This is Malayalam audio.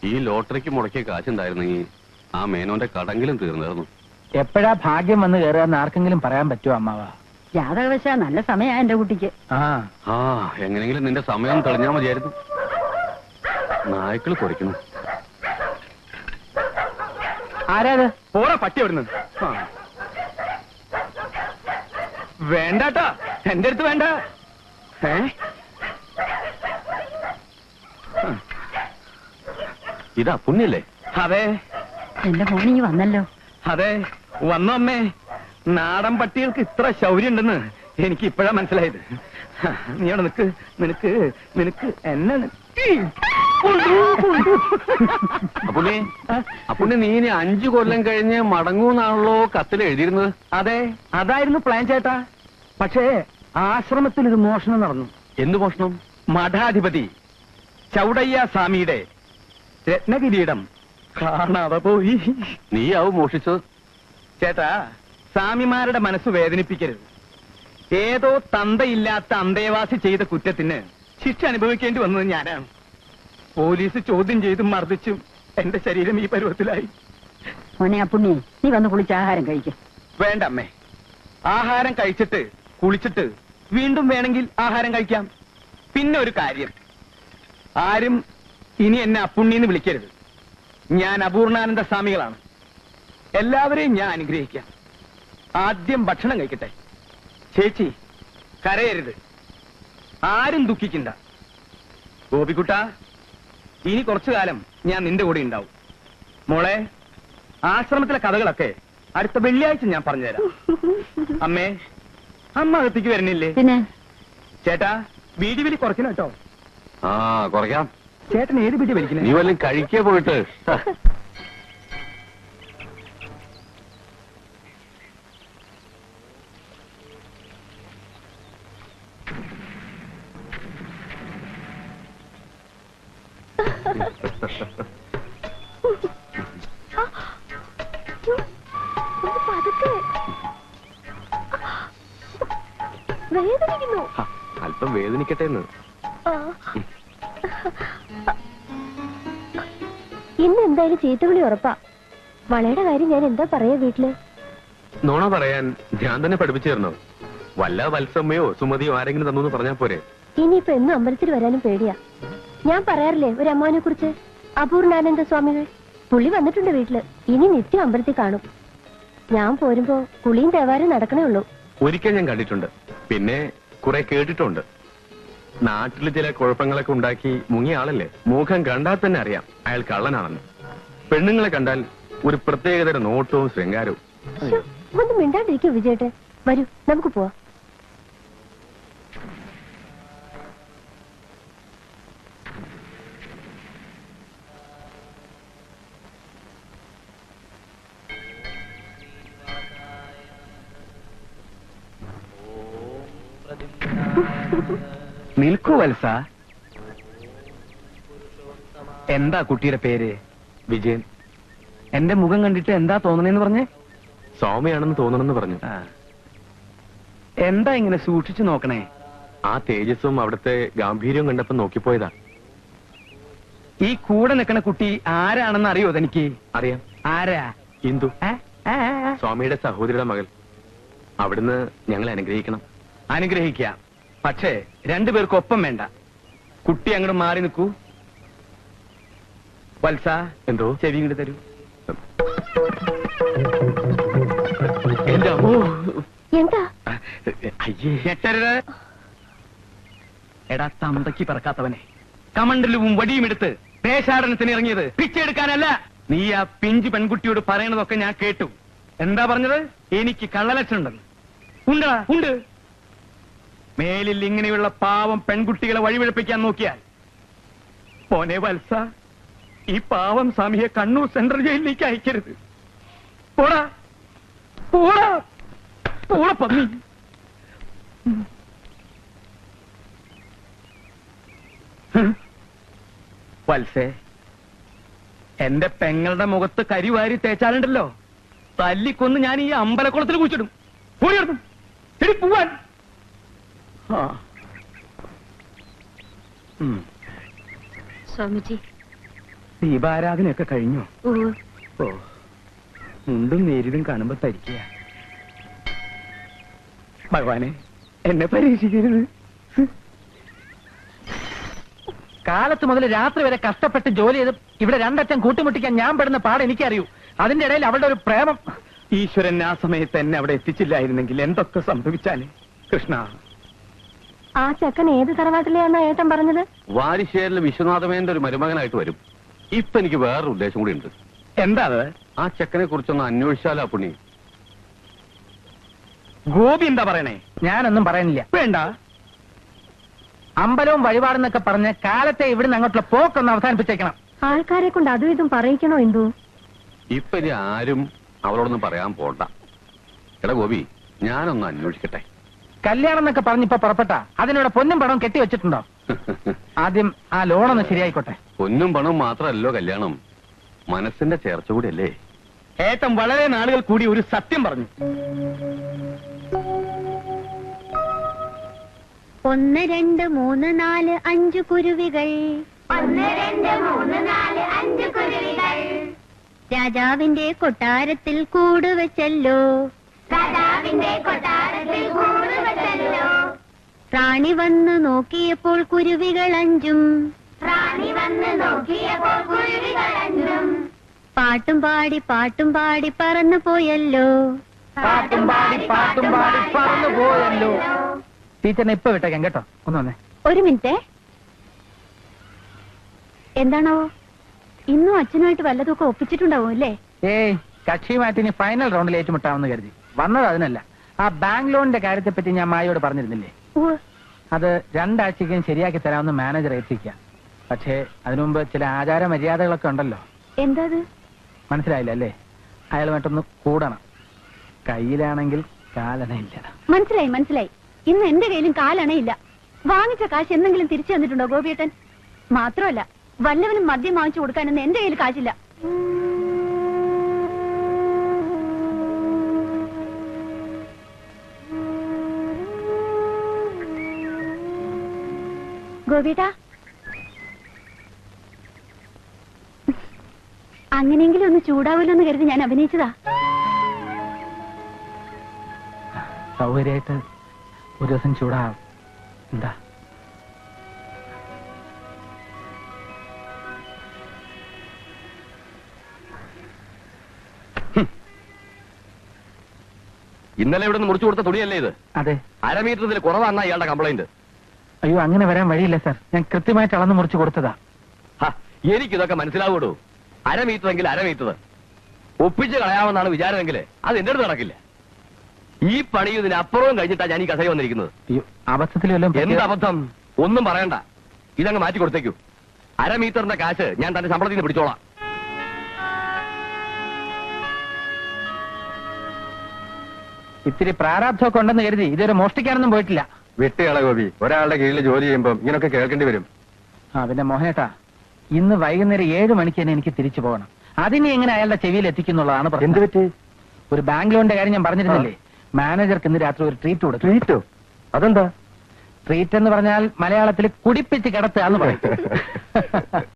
ഈ ലോട്ടറിക്ക് മുടക്കിയ കാശുണ്ടായിരുന്നെങ്കിൽ ആ മേനോന്റെ കടങ്കിലും തീർന്നിരുന്നു. എപ്പോഴാ ഭാഗ്യം വന്ന് കയറുകയെന്ന് ആർക്കെങ്കിലും പറയാൻ പറ്റുമോ അമ്മാവ? ജാതകവശ നല്ല സമയാ എന്റെ കുട്ടിക്ക്. എങ്ങനെങ്കിലും നിന്റെ സമയം തെളിഞ്ഞാ മതിയായിരുന്നു. നായ്ക്കള് കുറയ്ക്കുന്നു. ആരാത്? പോറ പട്ടി വരുന്നത്. വേണ്ടാട്ടാ, എന്റെ അടുത്ത് വേണ്ട. ഇതാ പുണ്യല്ലേ? അതെ. എന്റെ മോനിങ്ങി വന്നല്ലോ. അതെ, വന്നു അമ്മേ. നാടൻ പട്ടികൾക്ക് ഇത്ര ശൗര്യം ഉണ്ടെന്ന് എനിക്ക് ഇപ്പോഴാ മനസ്സിലായത്. നീ അവിടെ നിനക്ക് നിനക്ക് നിനക്ക് എന്നെ അപ്പുണ്ണി നീ ഇനി 5 കൊല്ലം കഴിഞ്ഞ് മടങ്ങൂന്നാണല്ലോ കത്തിൽ എഴുതിയിരുന്നത്. അതെ, അതായിരുന്നു പ്ലാൻ ചേട്ടാ. പക്ഷേ ആശ്രമത്തിൽ ഒരു മോഷണം നടന്നു. എന്ത് മോഷണം? മഠാധിപതി ചൗടയ്യ സ്വാമിയുടെ രത്നകിരീടം കാണാതെ പോയി. നീയാവും മോഷിച്ചത്. ചേട്ടാ, സ്വാമിമാരുടെ മനസ്സ് വേദനിപ്പിക്കരുത്. ഏതോ തന്തയില്ലാത്ത അന്തേവാസി ചെയ്ത കുറ്റത്തിന് ശിക്ഷ അനുഭവിക്കേണ്ടി വന്നത് ഞാനാണ്. പോലീസ് ചോദ്യം ചെയ്തും മർദ്ദിച്ചും എന്റെ ശരീരം ഈ പരുവത്തിലായി. മോനെ അപ്പുണ്ണി, നീ വന്ന് കുളിച്ച് ആഹാരം കഴിക്ക. വേണ്ട അമ്മേ, ആഹാരം കഴിച്ചിട്ട് കുളിച്ചിട്ട് വീണ്ടും വേണമെങ്കിൽ ആഹാരം കഴിക്കാം. പിന്നെ ഒരു കാര്യം, ആരും ഇനി എന്നെ അപ്പുണ്ണിന്ന് വിളിക്കരുത്. ഞാൻ അപൂർണാനന്ദ സ്വാമികളാണ്. എല്ലാവരെയും ഞാൻ അനുഗ്രഹിക്കാം. ആദ്യം ഭക്ഷണം കഴിക്കട്ടെ. ചേച്ചി, കരയരുത്. ആരും ദുഃഖിക്കണ്ട. ഗോപിക്കുട്ട, ഇനി കുറച്ചു കാലം ഞാൻ നിന്റെ കൂടെ ഉണ്ടാവും. മോളെ, ആശ്രമത്തിലെ കഥകളൊക്കെ അടുത്ത വെള്ളിയാഴ്ച ഞാൻ പറഞ്ഞുതരാം. അമ്മേ, അമ്മ അകത്തേക്ക് വരുന്നില്ലേ? പിന്നെ ചേട്ടാ, ബീഡി വലി കുറയ്ക്കണം കേട്ടോ. കുറയ്ക്കാം. ചേട്ടൻ ഏത് ബീഡി വലിക്കുന്നത്? നീ വല്ലതും കഴിക്കേ പോയിട്ട്. അല്പം വേദനിക്കട്ടെ എന്ന്. ഇന്ന് എന്തായാലും ചീത്തവിളി ഉറപ്പാ. വളയുടെ കാര്യം ഞാൻ എന്താ പറയാ വീട്ടില്? നോണ പറയാൻ ഞാൻ തന്നെ പഠിപ്പിച്ചു തരണോ? വല്ല വത്സമ്മയോ സുമതിയോ ആരെങ്കിലും തന്നു പറഞ്ഞാ പോരെ? ഇനിയിപ്പോ എന്നും അമ്പലത്തിൽ വരാനും പേടിയാ. ഞാൻ പറയാറില്ലേ ഒരു അമ്മാവനെ കുറിച്ച്, അപൂർണാനന്ദ സ്വാമികൾ. പുള്ളി വന്നിട്ടുണ്ട് വീട്ടില്. ഇനി നിത്യം അമ്പലത്തിൽ കാണും. ഞാൻ പോരുമ്പോ കുളിയും തേവാരും നടക്കണേ ഉള്ളൂ. ഒരിക്കൽ ഞാൻ കണ്ടിട്ടുണ്ട്, പിന്നെ കുറെ കേട്ടിട്ടുണ്ട്. നാട്ടിൽ ചില കുഴപ്പങ്ങളൊക്കെ ഉണ്ടാക്കി മുങ്ങിയ ആളല്ലേ. മുഖം കണ്ടാൽ തന്നെ അറിയാം അയാൾ കള്ളനാണെന്ന്. പെണ്ണുങ്ങളെ കണ്ടാൽ ഒരു പ്രത്യേകതര നോട്ടവും ശൃംഗാരവും. ഒന്നും മിണ്ടാണ്ടിരിക്കോ വിജയേട്ടെ. വരൂ, നമുക്ക് പോവാം. നിൽക്കൂ വത്സ. എന്താ കുട്ടിയുടെ പേര്? വിജയൻ. എന്റെ മുഖം കണ്ടിട്ട് എന്താ തോന്നണേന്ന് പറഞ്ഞേ? സ്വാമിയാണെന്ന് തോന്നണമെന്ന് പറഞ്ഞു. എന്താ ഇങ്ങനെ സൂക്ഷിച്ചു നോക്കണേ? ആ തേജസ്സും അവിടുത്തെ ഗാംഭീര്യവും കണ്ടപ്പോ നോക്കിപ്പോയതാ. ഈ കൂടെ നിൽക്കണ കുട്ടി ആരാണെന്ന് അറിയോ തനിക്ക്? അറിയാം. ആരാ? ഇന്ദു, സ്വാമിയുടെ സഹോദരിയുടെ മകൾ. അവിടുന്ന് ഞങ്ങളെ അനുഗ്രഹിക്കണം. അനുഗ്രഹിക്കാം, പക്ഷേ രണ്ടുപേർക്കൊപ്പം വേണ്ട. കുട്ടി അങ്ങോട്ട് മാറി നിൽക്കൂ. വത്സ, എന്തോ? ചെവി ഇങ്ങോട്ട് തരൂ. എന്താ? അയ്യേ, ഞെട്ടരുത്. എടാ തന്തയ്ക്ക് പറക്കാത്തവനെ, കമണ്ടലും വടിയും എടുത്ത് ദേശാടനത്തിന് ഇറങ്ങിയത് പിച്ചെടുക്കാനല്ല. നീ ആ പിഞ്ചു പെൺകുട്ടിയോട് പറയണതൊക്കെ ഞാൻ കേട്ടു. എന്താ പറഞ്ഞത്? എനിക്ക് കള്ളലക്ഷണുണ്ടെന്ന്. ഉണ്ടാ ഉണ്ട്. മേലിൽ ഇങ്ങനെയുള്ള പാവം പെൺകുട്ടികളെ വഴിപിഴപ്പിക്കാൻ നോക്കിയാൽ പോനെ വത്സ, ഈ പാവം സ്വാമിയെ കണ്ണൂർ സെൻട്രൽ ജയിലിലേക്ക് അയക്കരുത്. പോടാ പോടാ പോടാ പന്നി. വത്സേ, എന്റെ പെങ്ങളുടെ മുഖത്ത് കരിവാരി തേച്ചാലുണ്ടല്ലോ, തല്ലിക്കൊന്ന് ഞാൻ ഈ അമ്പലക്കുളത്തിൽ കുഴിച്ചിടും. പോയിടും ശരി പോവാൻ. സ്വാമിജി, ദീപാരാധനയൊക്കെ കഴിഞ്ഞോ? ഉവ്വ്. ഓ, മുണ്ടും നേരിതും കാണുമ്പോ തരിക്കുക. ഭഗവാനെ, എന്നെ പരീക്ഷിക്കരുത്. കാലത്ത് മുതൽ രാത്രി വരെ കഷ്ടപ്പെട്ട് ജോലി ചെയ്ത് ഇവിടെ രണ്ടറ്റം കൂട്ടിമുട്ടിക്കാൻ ഞാൻ പെടുന്ന പാട് എനിക്കറിയൂ. അതിന്റെ ഇടയിൽ അവളുടെ ഒരു പ്രേമം. ഈശ്വരൻ ആ സമയത്ത് എന്നെ അവിടെ എത്തിച്ചില്ലായിരുന്നെങ്കിൽ എന്തൊക്കെ സംഭവിച്ചാലേ. കൃഷ്ണ, ആ ചെക്കൻ ഏത് തറവാട്ടിലെയാണെന്നാ ഏട്ടൻ പറഞ്ഞത്? വാരിശ്ശേരിൽ വിശ്വനാഥമേന്റെ ഒരു മരുമകനായിട്ട് വരും. ഇപ്പൊ എനിക്ക് വേറൊരു ഉദ്ദേശം കൂടി ഉണ്ട്. എന്താ അത്? ആ ചെക്കനെ കുറിച്ചൊന്ന് അന്വേഷിച്ചാലോ പുണ്ണി? ഗോപി എന്താ പറയണേ? ഞാനൊന്നും പറയുന്നില്ല. വേണ്ട. അമ്പലവും വഴിപാടെന്നൊക്കെ പറഞ്ഞ് കാലത്തെ ഇവിടുന്ന് അങ്ങോട്ടുള്ള പോക്കൊന്ന് അവസാനിപ്പിച്ചേക്കണം. ആൾക്കാരെ കൊണ്ട് അതും ഇതും പറയിക്കണോ എന്തോ? ഇപ്പൊ ഇനി ആരും അവളോടൊന്നും പറയാൻ പോണ്ട. എടാ ഗോപി, ഞാനൊന്ന് അന്വേഷിക്കട്ടെ. കല്യാണം എന്നൊക്കെ പറഞ്ഞിപ്പോ പുറപ്പെട്ട അതിനോട് പൊന്നും പണവും കെട്ടി വെച്ചിട്ടുണ്ടോ? ആദ്യം ആ ലോണൊന്ന് ശരിയായിക്കോട്ടെ. പൊന്നും പണവും മാത്രമല്ലോ കല്യാണം, മനസ്സിന്റെ ചേർച്ച കൂടിയല്ലേ. ഏട്ടൻ വളരെ നാളുകൾ കൂടി ഒരു സത്യം പറഞ്ഞു. 1 2 3 4 5 കുരുവികൾ. 1 2 3 4 5 കുരുവികൾ രാജാവിന്റെ കൊട്ടാരത്തിൽ കൂടുവച്ചല്ലോ. രാജാവിന്റെ കൊട്ടാരത്തിൽ കൂടുവച്ചല്ലോ. റാണി വന്ന് നോക്കിയപ്പോൾ കുരുവികൾ 5. റാണി വന്ന് നോക്കിയപ്പോൾ കുരുവികൾ 5. പാട്ടും പാടി പറന്നു പോയല്ലോ. പാട്ടും പാടി പറന്നു പോയല്ലോ. ടീച്ചറിനെ ഇപ്പൊ വിട്ടേക്കാം കേട്ടോ. ഒന്ന് വന്നേ. ഒരു മിനിറ്റ്. എന്താണാവോ? ഇന്നും അച്ഛനുമായിട്ട് വല്ലതൊക്കെ ഒപ്പിച്ചിട്ടുണ്ടാവും അല്ലേ? ഏയ്, കക്ഷിയുമായിട്ട് ഇനി ഫൈനൽ റൗണ്ടിൽ ഏറ്റുമുട്ടാമെന്ന് കരുതി വന്നത്. അതിനല്ല, ആ ബാങ്ക് ലോണിന്റെ കാര്യത്തെ പറ്റി ഞാൻ മായോട് പറഞ്ഞിരുന്നില്ലേ? അത് 2 ആഴ്ചയ്ക്കും ശരിയാക്കി തരാമെന്ന് മാനേജർ ഏൽപ്പിക്കുക. പക്ഷേ അതിനു മുമ്പ് ചില ആചാര മര്യാദകളൊക്കെ ഉണ്ടല്ലോ. എന്താ? മനസ്സിലായില്ല അല്ലേ? അയാളുമായിട്ടൊന്ന് കൂടണം. കയ്യിലാണെങ്കിൽ കാലണയില്ല. മനസ്സിലായി. ഇന്ന് എന്റെ കയ്യിലും കാലണയില്ല. വാങ്ങിച്ച കാശ് എന്തെങ്കിലും തിരിച്ചു തന്നിട്ടുണ്ടോ ഗോപിയേട്ടൻ? മാത്രമല്ല, വല്ലവനും മദ്യം വാങ്ങിച്ചു കൊടുക്കാനൊന്നും എന്റെ കയ്യിൽ കാശില്ല. ഗോപിയേട്ടാ, അങ്ങനെയെങ്കിലും ഒന്ന് ചൂടാവൂല്ലോ എന്ന് കരുതി ഞാൻ അഭിനയിച്ചതാ. സൗകര്യമായിട്ട് ഒരു ദിവസം ചൂടാവും. എന്താ? ഇന്നലെ ഇവിടെ നിന്ന് മുറിച്ചു കൊടുത്ത തുണിയല്ലേ ഇത്? അതെ. 1/2 മീറ്റർ ഇതിൽ കുറവാണെന്നാ ഇയാളുടെ കംപ്ലൈന്റ്. അയ്യോ, അങ്ങനെ വരാൻ വഴിയില്ല സാർ. ഞാൻ കൃത്യമായിട്ട് അളന്ന് മുറിച്ചു കൊടുത്തതാ. എനിക്കിതൊക്കെ മനസ്സിലാവൂടൂ. 1/2 മീറ്റർ എങ്കിൽ 1/2 മീറ്റർ ഒപ്പിച്ച് കളയാമെന്നാണ് വിചാരമെങ്കിൽ അത് എന്റെ അടുത്ത് നടക്കില്ല. ഈ പണി ഇതിനപ്പുറവും കഴിഞ്ഞിട്ടാ ഞാൻ ഈ കസയിൽ വന്നിരിക്കുന്നത്. അയ്യോ, അബദ്ധത്തിൽ വല്ലതും എന്ത് അബദ്ധം? ഒന്നും പറയണ്ട, ഇതങ്ങ് മാറ്റി കൊടുത്തേക്കൂ. 1/2 മീറ്ററിന്റെ കാശ് ഞാൻ തന്റെ ശമ്പളത്തിൽ നിന്ന് പിടിച്ചോളാം. ഇത്തിരി പ്രാരാബ്ധമൊക്കെ ഉണ്ടെന്ന് കരുതി ഇതുവരെ മോഷ്ടിക്കാനൊന്നും പോയിട്ടില്ല. വിട്ടുകള ഗോപി, ഒരാളുടെ കീഴിൽ ജോലി ചെയ്യുമ്പോൾ ഇങ്ങനൊക്കെ കേൾക്കേണ്ടി വരും. പിന്നെ മോഹനേട്ടാ, ഇന്ന് വൈകുന്നേരം 7 മണിക്ക് തന്നെ എനിക്ക് തിരിച്ചു പോകണം. അതിനെ എങ്ങനെ അയാളുടെ ചെവിയിൽ എത്തിക്കുന്നുള്ളതാണ് പ്രശ്നം. എന്ത് പറ്റി? ഒരു ബാങ്ക് ലോണിന്റെ കാര്യം ഞാൻ പറഞ്ഞിരുന്നില്ലേ? മാനേജർക്ക് ഇന്ന് രാത്രി ഒരു ട്രീറ്റ് കൊടുത്തു. ട്രീറ്റോ? അതെന്താ? ട്രീറ്റ് എന്ന് പറഞ്ഞാൽ മലയാളത്തിൽ കുടിപ്പിച്ച് കിടത്തുക എന്ന് പറയും.